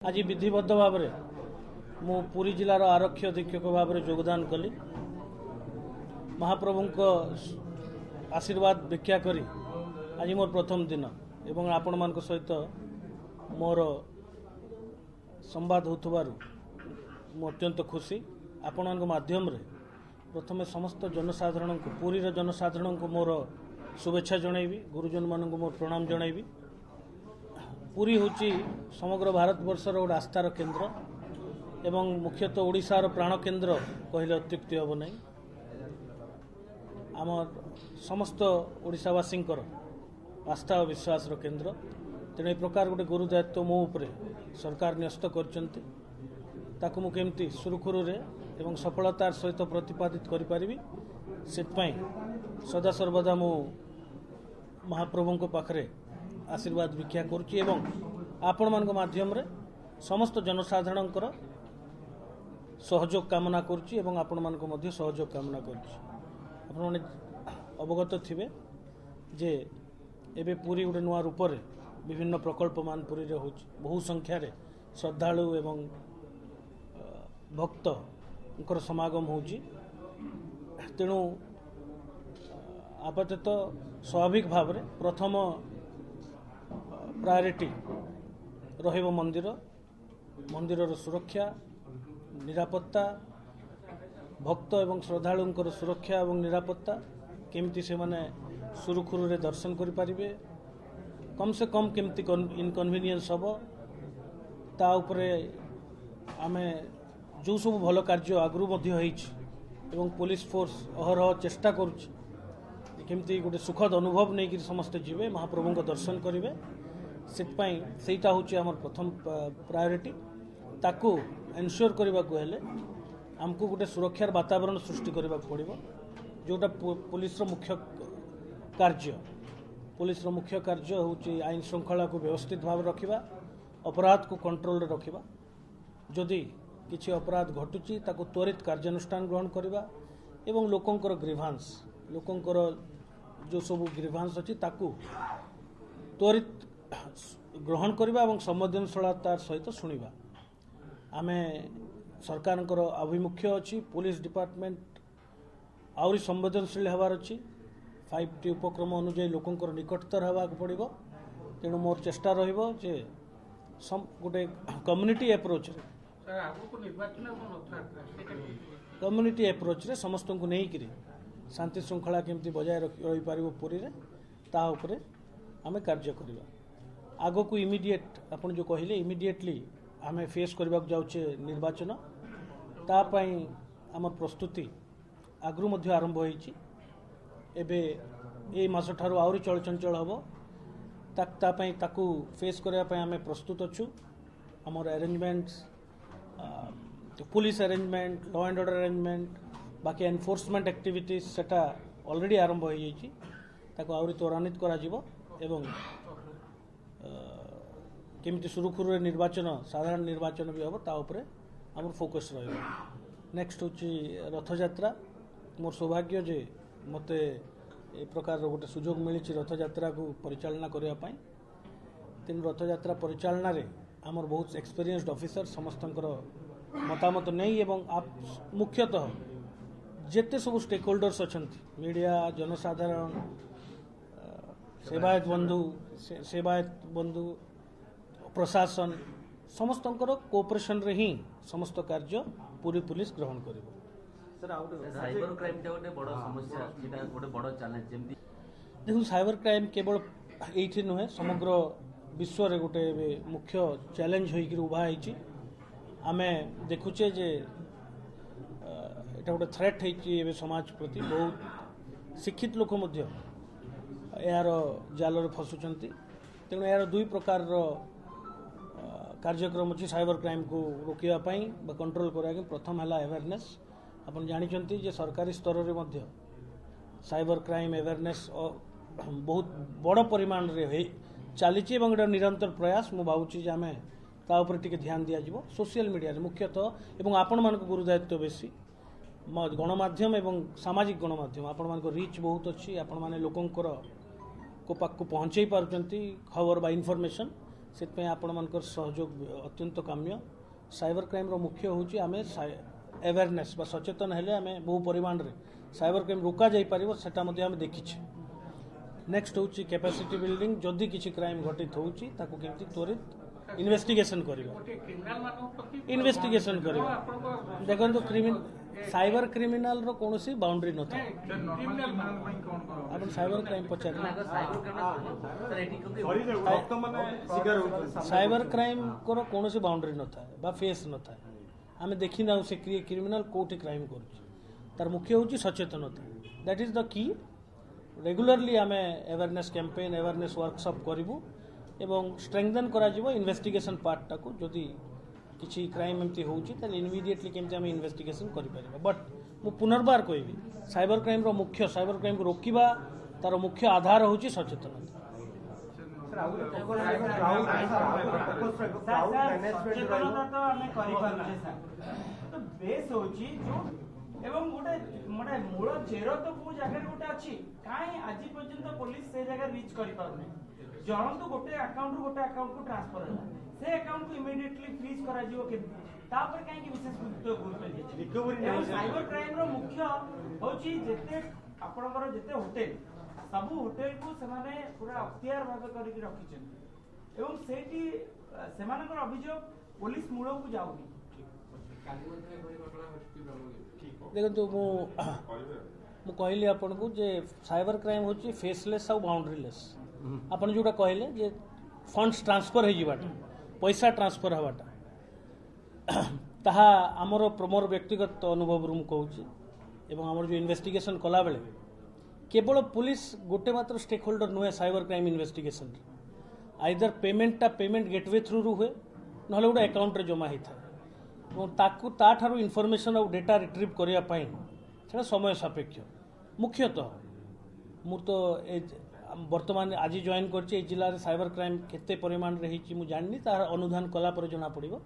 आज विधिबद्ध भाव मु पुरी जिलार आरक्षी अधीक्षक भाव योगदान कली महाप्रभु आशीर्वाद भिक्षा करी आज मोर प्रथम दिन एवं आपण मान सहित मोर संवाद होतबारु मु अत्यंत खुशी आपण माध्यम रे प्रथमे समस्त जनसाधारण को पुरी जनसाधारण को मोर शुभेच्छा जनइबी गुरुजन मान मोर प्रणाम जनइबी। पुरी होची समग्र भारत वर्षर गोटे आस्थार केन्द्र एवं मुख्यतः ओडिशार प्राण केन्द्र कहले अत्युक्ति हम नहीं। आमर समस्त ओडिशावासी आस्था और विश्वास केन्द्र तेणु प्रकार गोटे गुरु दायित्व मो उपरे सरकार न्यस्त करताकू मु केमती सुरखुरु एवं सफलतार सहित प्रतिपादित करि सेतपाई सदा सर्वदा मु महाप्रभु पाखरे आशीर्वाद भिक्षा करुच्ची एवं आपण मान माध्यम रे समस्त जनसाधारण सहयोग कामना करुच्ची एवं आपण मान मध्य सहयोग कामना करुच्ची। आपण माने अवगत थिबे जे एबे पूरी गोटे नुआ रूप रे विभिन्न प्रकल्प मान पुरी रे होची बहु संख्या रे श्रद्धालु एवं भक्त समागम होची तेणु आपातत स्वाभाविक भाव रे प्रथम प्रायोरिटी रहिबो मंदिर सुरक्षा निरापत्ता भक्त एवं श्रद्धालुंकर सुरक्षा एवं निरापत्ता केमती से माने सुरखुरु रे दर्शन करि पारिबे कम से कम केमती इनकन्वीनियंस हबो ता उपरे आमे जो सब भल कार्य आगु मध्य होइछि एवं पुलिस फोर्स अहरह चेष्टा करुछि केमती गोटे सुखद अनुभव नहीं कि समस्ते जीवे महाप्रभु को दर्शन करेंगे सेटा हूँ आम प्रथम प्रायोरिटी ताकू एनश्योर करने को हेले आमको गोटे सुरक्षार वातावरण सृष्टि करने पड़ो जोटा पुलिस मुख्य कार्य हूँ आईन श्रृंखला को व्यवस्थित भाव रखा अपराध को कंट्रोल रखा जदि किसी अपराध घटुची ताकू त्वरित कार्यानुष्ठान ग्रहण करवा एवं लोकंकर ग्रीभांस लोकंकर जो सब ग्रीभांस अच्छी ताकू त्वरित ग्रहण करवा और संवेदनशीलतार सहित शुणा आमे सरकार आभिमुख्य अच्छी पुलिस डिपार्टमेंट आहरी संवेदनशील हबार अच्छी 5टी उपक्रम अनुजाई लोकंकर निकटतर हवा पड़ो तेणु मोर चेष्टा रहिबो जे गोटे कम्युनिटी एप्रोच कम्युनिटी एप्रोच रे समस्त को नहीं शांति श्रृंखला केमती बजाय रही पार पुरी रे ता उपरे आमे कार्य करवा आगो को इमिडिएट आपण जो कहले इमिडिएटली आमे फेस करबा जाउछे निर्वाचन ता पई हमर प्रस्तुति आगु मध्य आरंभ होईची एबे ए मास ठारू आउरी चल चंचल हबो ता पई ताकू फेस करबा पई आमे प्रस्तुत अछु हमर arrangements police arrangement law and order arrangement बाकी एनफोर्समेंट एक्टिविटीज सेटा ऑलरेडी आरंभ हो जाइए ताको आउरी त्वरान्वित करा जिवो एवं केमती सुरखुरु निर्वाचन साधारण निर्वाचन भी हम ता उपरे हमर फोकस रहिबो। नेक्स्ट होची रथयात्रा मोर सौभाग्य जे मते ए प्रकार गोटे सुजोग मिली रथयात्रा को परिचालना करने पाई तीन रथयात्रा परिचालना रे हमर बहुत एक्सपीरियंस्ड ऑफिसर समस्तंकर मतामत नहीं एवं आप मुख्यतः जेते सब स्टेक होल्डर्स अच्छा मीडिया जनसाधारण सेवायत बंधु प्रशासन समस्त कोऑपरेशन रे ही समस्त कार्य पूरी पुलिस ग्रहण करिवो। साइबर क्राइम गोटे बड़ समस्या जेटा गोटे बड़ चैलेंज जेमती देखो साइबर क्राइम केवल एठी नुहे समग्र विश्व रे गोटे मुख्य चैलेंज होई कि उभा होईची आमे देखुचे जे एटा गोटे थ्रेट है समाज प्रति बहुत शिक्षित लोक यार जाल फसुंट तेणु यार दुई प्रकार कार्यक्रम अच्छी साइबर क्राइम को रोकवाई कंट्रोल करने प्रथम है अवेयरनेस आपन जानते जे सरकारी स्तर में साइबर क्राइम अवेयरनेस बहुत बड़ परिमाण रे चली निरंतर प्रयास मु भावुची आम ता टे ध्यान दिज्व सोशल मीडिया मुख्यतः एवं आपण मान गुरु दायित्व बेसी गणमाध्यम एवं सामाजिक गणमाध्यम आपण मान रीच बहुत अच्छी आपण माने लोकंकर को पाक को पहुंचाई पारुचंती खबर बा इनफॉरमेशन से आपणमानकर सहयोग अत्यंत काम्य साइबर क्राइम रो मुख्य होची आमे अवेयरनेस बा सचेतन हेले आमे बहु परिमाण रे साइबर क्राइम रोका जाई परिबो सेटा मध्ये आमे देखिछे। नेक्स्ट होची कैपेसिटी बिल्डिंग जदि किछि क्राइम घटित होची ताको केमति त्वरित इन्वेस्टिगेशन करिबा इन्वेस्टिगेशन करिबा देखन तो साइबर क्रिमिनल रो कोनोसी बाउंड्री न था अपन साइबर क्राइम पचार साइबर क्राइम को कोनोसी बाउंड्री न था बा फेस न था आमे देखि ना से क्रिमिनल कोठी क्राइम करूची तार मुख्य होची सचेतनता that is the key regularly आमे अवेयरनेस कैंपेन अवेयरनेस वर्कशॉप करिवु एवं स्ट्रेंथन करा जिवो इन्वेस्टिगेशन पार्ट टाको जदि किसी क्राइम एमती होची ताले इमिडिएटली केमते आमे इन्वेस्टिगेशन करि परिबा बट मु पुनर्बार कहबी साइबर क्राइम रो मुख्य साइबर क्राइम को रोकिबा तार मुख्य आधार होची सचेतनता। एवं गोटे मोटे मूल चेर तो को जगह गोटे अच्छी काई आज पर्यंत पुलिस से जगह रीच करि पारने जरंतु गोटे अकाउंट को ट्रांसफर होला से अकाउंट को इमीडिएटली फ्रीज करा जिवो के तापर काई कि विशेष गुरुत्व रिकवरी साइबर क्राइम रो मुख्य होची जेते आपनकर जेते होटल सब होटल को समाने पूरा अख्तियार भाग करि के रखिछन एवं सेठी सेमानकर अभियोग पुलिस मूल को जाउनी देखो तो मु कहली आपन को जे साइबर क्राइम होची फेसलेस और बाउंड्रीलेस आपन जोटा कहले जे फंड्स ट्रांसफर हो जिवाटा पैसा ट्रांसफर हवाटा ताहा हमर प्रमोर व्यक्तिगत अनुभव रूम कहूची एवं हमर जो इन्वेस्टिगेशन कला बेले केवल पुलिस गोटे मात्र स्टेक होल्डर नुहे cyber crime investigation either payment gateway through रु हुए नहले गोटे अकाउंट रे जमा होता ताठारू इनफॉरमेशन और डेटा रिट्रीव करने समय सापेक्ष मुख्यतः मु तो वर्तमान आज जॉइन कर जिले में साइबर क्राइम केते परिमाण रे हिची मु जाननी तार अनुधान कला पर जना पड़िबो।